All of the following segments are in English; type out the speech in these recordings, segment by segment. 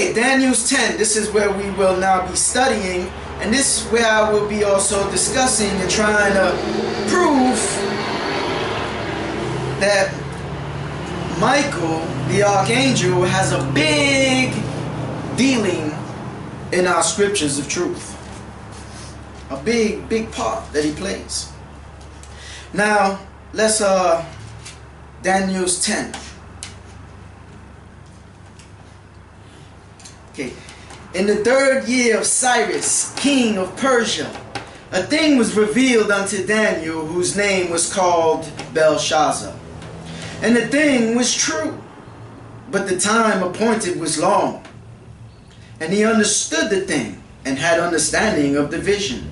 Okay, Daniel's 10. This is where we will now be studying. And this is where I will be also discussing and trying to prove that Michael, the archangel, has a big dealing in our scriptures of truth. A big part that he plays. Now, let's Daniel's 10. Okay. In the 3rd year of Cyrus, king of Persia, a thing was revealed unto Daniel, whose name was called Belshazzar. And the thing was true, but the time appointed was long. And he understood the thing, and had understanding of the vision.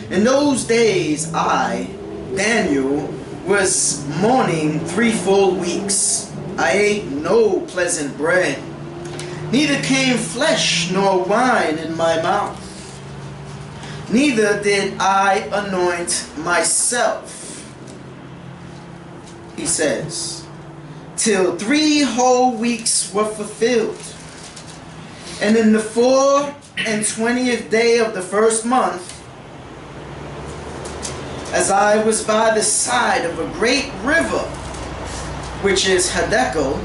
In those days I, Daniel, was mourning 3 full weeks. I ate no pleasant bread, neither came flesh nor wine in my mouth. Neither did I anoint myself, he says, till 3 whole weeks were fulfilled. And in the 24th day of the 1st month, as I was by the side of a great river, which is Hadekel,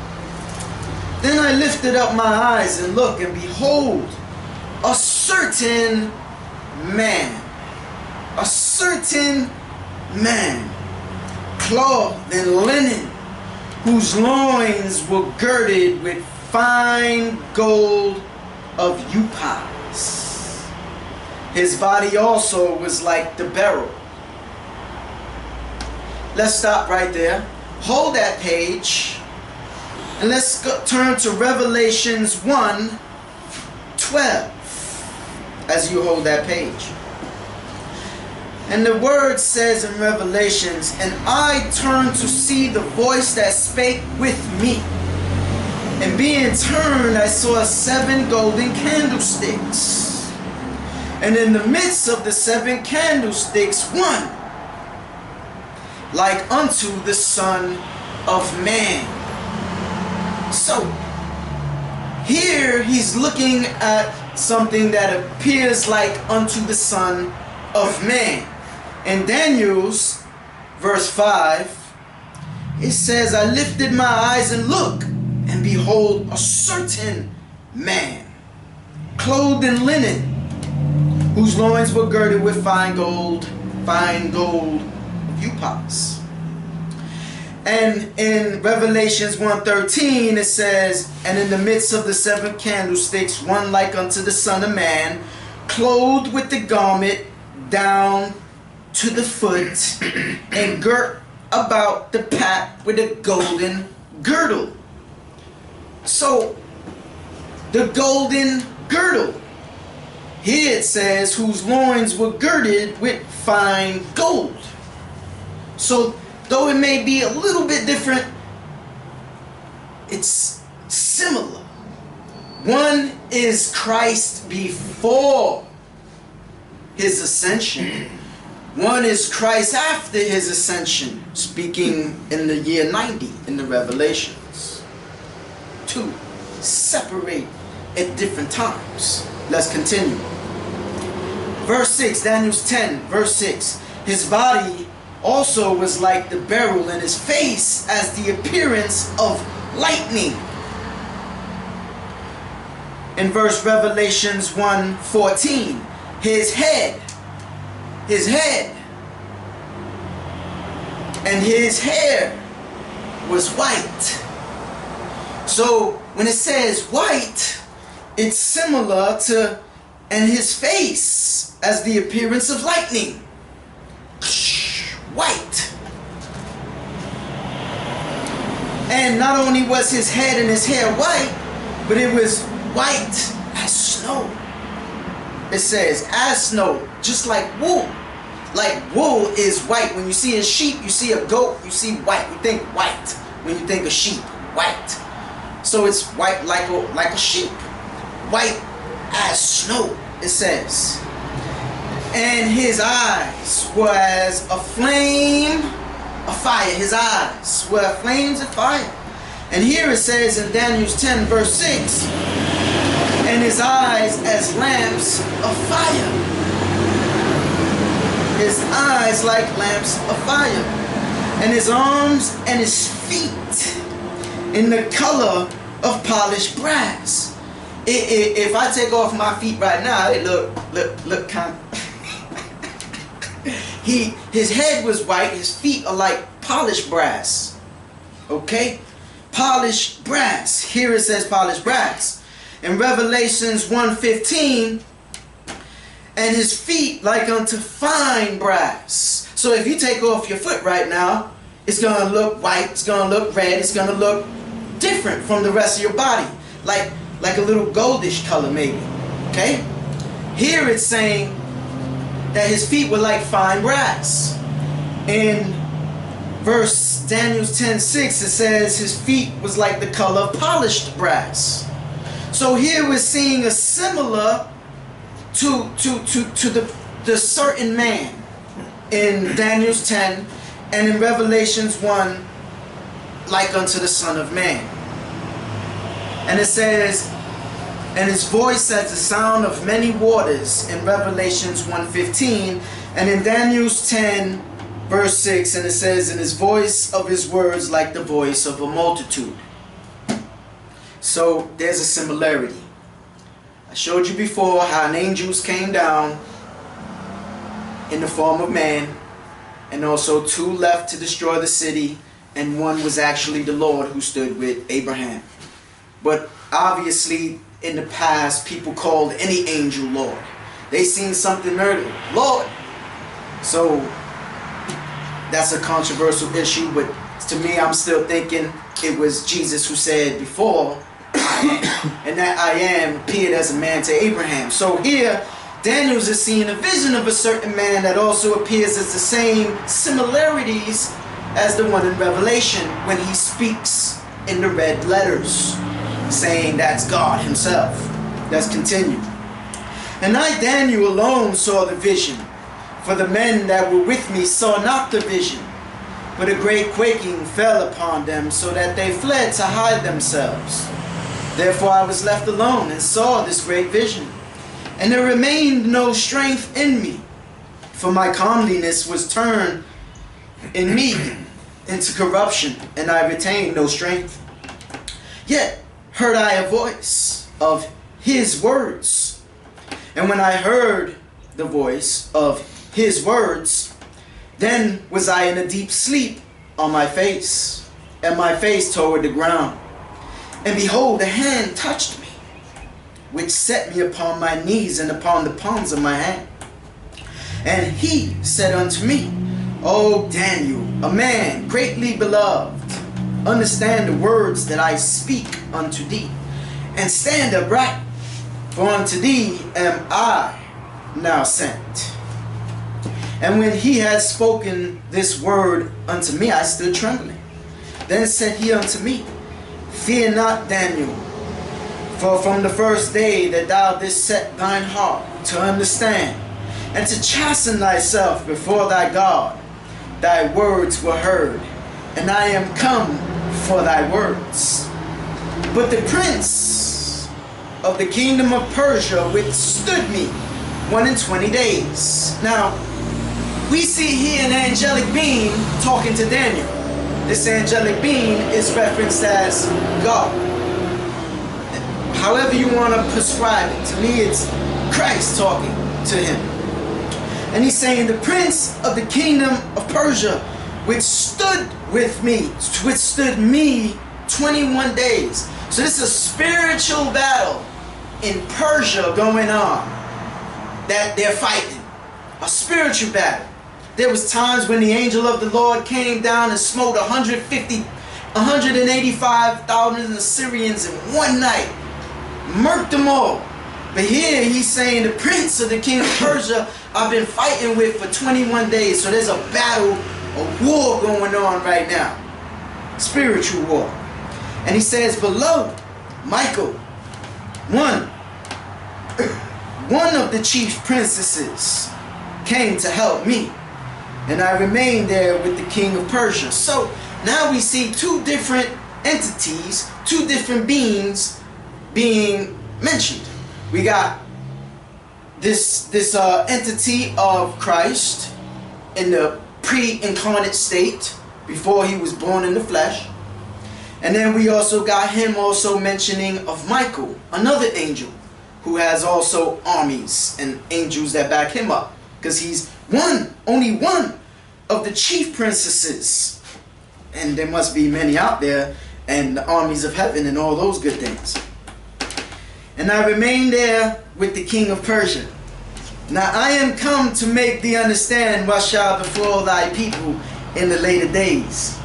then I lifted up my eyes and looked, and behold, a certain man, clothed in linen, whose loins were girded with fine gold of Upas. His body also was like the beryl. Let's stop right there. Hold that page. And let's turn to Revelations 1:12 as you hold that page. And the word says in Revelations, and I turned to see the voice that spake with me. And being turned, I saw 7 golden candlesticks. And in the midst of the 7 candlesticks, one like unto the Son of Man. So, here he's looking at something that appears like unto the Son of Man. In Daniel's verse 5, it says, I lifted my eyes and looked, and behold, a certain man, clothed in linen, whose loins were girded with fine gold Upas. And in Revelations 1:13 it says, and in the midst of the 7 candlesticks, one like unto the Son of Man, clothed with the garment down to the foot, and girt about the pap with a golden girdle. So, the golden girdle. Here it says, whose loins were girded with fine gold. So, though it may be a little bit different, it's similar. One is Christ before his ascension. One is Christ after his ascension, speaking in the year 90 in the Revelations. 2 separate at different times. Let's continue. Verse 6, Daniel's 10, verse 6. His body also was like the beryl, and his face as the appearance of lightning. In verse Revelations 1:14, his head, and his hair was white. So when it says white, it's similar to, and his face as the appearance of lightning. White. And not only was his head and his hair white, but it was white as snow. It says as snow, just like wool. Like wool is white. When you see a sheep, you see a goat, you see white. You think white when you think of sheep, white. So it's white like a sheep. White as snow, it says. And his eyes were as a flame of fire. His eyes were flames of fire. And here it says in Daniel's 10 verse 6, and his eyes as lamps of fire. His eyes like lamps of fire, and his arms and his feet in the color of polished brass. If I take off my feet right now, they look kind of his head was white, his feet are like polished brass. Okay? Polished brass. Here it says polished brass. In Revelations 1:15, and his feet like unto fine brass. So if you take off your foot right now, it's going to look white, it's going to look red, it's going to look different from the rest of your body. Like a little goldish color maybe. Okay? Here it's saying that his feet were like fine brass. In Daniel 10:6, it says his feet was like the color of polished brass. So here we're seeing a similar to the certain man in Daniel 10 and in Revelations 1, like unto the Son of Man. And it says, and his voice as the sound of many waters in Revelations 1:15, and in Daniel 10 verse 6, and it says, and his voice of his words like the voice of a multitude. So there's a similarity. I showed you before how angels came down in the form of man, and also 2 left to destroy the city, and 1 was actually the Lord who stood with Abraham. But obviously in the past people called any angel Lord. They seen something early, Lord. So that's a controversial issue, but to me I'm still thinking it was Jesus who said before, and that I am appeared as a man to Abraham. So here Daniel's is seeing a vision of a certain man that also appears as the same similarities as the one in Revelation when he speaks in the red letters, saying that's God himself. Let's continue. And I, Daniel, alone saw the vision, for the men that were with me saw not the vision, but a great quaking fell upon them, so that they fled to hide themselves. Therefore I was left alone and saw this great vision, and there remained no strength in me, for my comeliness was turned in me into corruption, and I retained no strength. Yet heard I a voice of his words, and when I heard the voice of his words, then was I in a deep sleep on my face, and my face toward the ground. And behold, a hand touched me, which set me upon my knees and upon the palms of my hand. And he said unto me, O Daniel, a man greatly beloved, understand the words that I speak unto thee, and stand upright, for unto thee am I now sent. And when he had spoken this word unto me, I stood trembling. Then said he unto me, Fear not, Daniel, for from the first day that thou didst set thine heart to understand, and to chasten thyself before thy God, thy words were heard, and I am come for thy words. But the prince of the kingdom of Persia withstood me 21 days. Now, we see here an angelic being talking to Daniel. This angelic being is referenced as God. However you want to prescribe it. To me, it's Christ talking to him. And he's saying, the prince of the kingdom of Persia withstood me 21 days. So this is a spiritual battle in Persia going on that they're fighting. A spiritual battle. There was times when the angel of the Lord came down and smote 185,000 Assyrians in one night. Murked them all. But here he's saying the prince of the king of Persia I've been fighting with for 21 days. So there's a battle, a war going on right now. Spiritual war. And he says below, Michael, one of the chief princesses came to help me. And I remained there with the king of Persia. So now we see 2 different entities, 2 different beings being mentioned. We got this entity of Christ in the pre-incarnate state before he was born in the flesh. And then we also got him also mentioning of Michael, another angel, who has also armies and angels that back him up, because he's only one of the chief princesses, and there must be many out there, and the armies of heaven and all those good things. And I remained there with the king of Persia. Now I am come to make thee understand what shall befall thy people in the later days,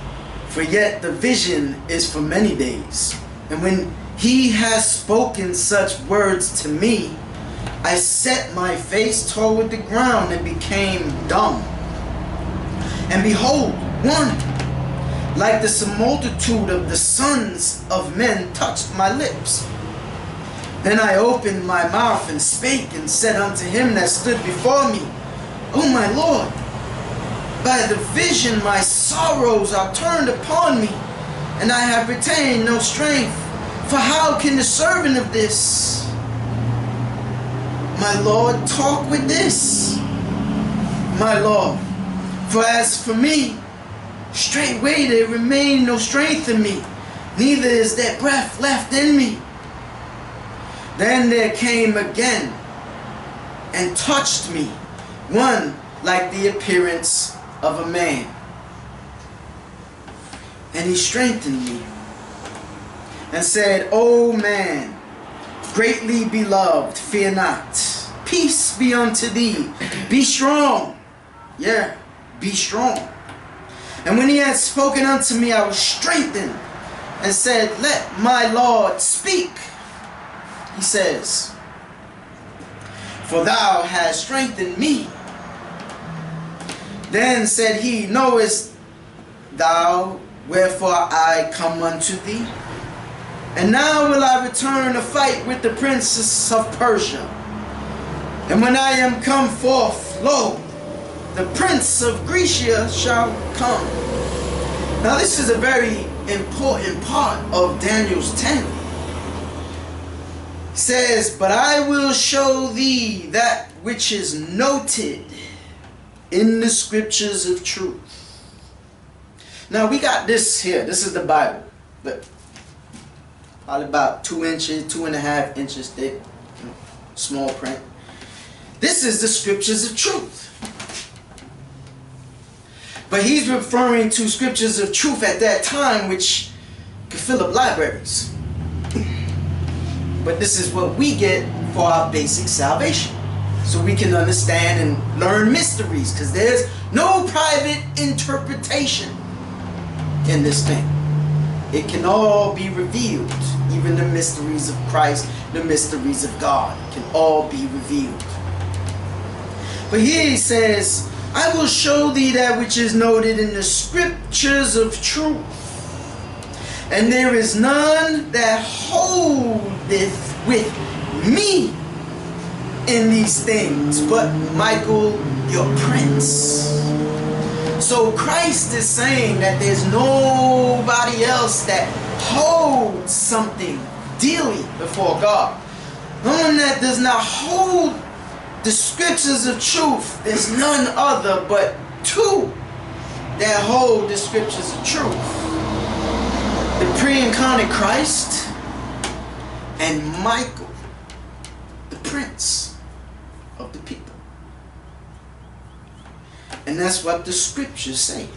for yet the vision is for many days. And when he has spoken such words to me, I set my face toward the ground and became dumb. And behold, one like the similitude of the sons of men touched my lips. Then I opened my mouth and spake and said unto him that stood before me, O my Lord, by the vision my sorrows are turned upon me, and I have retained no strength. For how can the servant of this, my Lord, talk with this, my Lord? For as for me, straightway there remain no strength in me, neither is there breath left in me. Then there came again and touched me one like the appearance of a man, and he strengthened me and said, O man, greatly beloved, fear not. Peace be unto thee. Be strong. Yeah, be strong. And when he had spoken unto me, I was strengthened and said, let my Lord speak. He says, for thou hast strengthened me. Then said he, knowest thou wherefore I come unto thee? And now will I return to fight with the princess of Persia. And when I am come forth, lo, the prince of Grecia shall come. Now this is a very important part of Daniel's 10. It says, but I will show thee that which is noted in the scriptures of truth. Now we got this here. This is the Bible. But probably about 2 inches, 2.5 inches thick. Small print. This is the scriptures of truth. But he's referring to scriptures of truth at that time which could fill up libraries. But this is what we get for our basic salvation. So we can understand and learn mysteries, because there's no private interpretation in this thing. It can all be revealed. Even the mysteries of Christ, the mysteries of God can all be revealed. But here he says, I will show thee that which is noted in the scriptures of truth. And there is none that holdeth with me in these things, but Michael, your prince. So Christ is saying that there's nobody else that holds something dearly before God. No one that does not hold the scriptures of truth. There's none other but two that hold the scriptures of truth. The pre-incarnate Christ and Michael, the prince of the people. And that's what the scriptures say.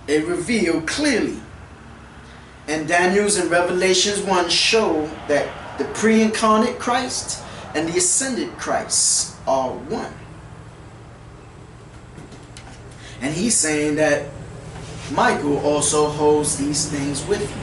It revealed clearly. And Daniel's and Revelations 1 show that the pre-incarnate Christ and the ascended Christ are one. And he's saying that Michael also holds these things with him.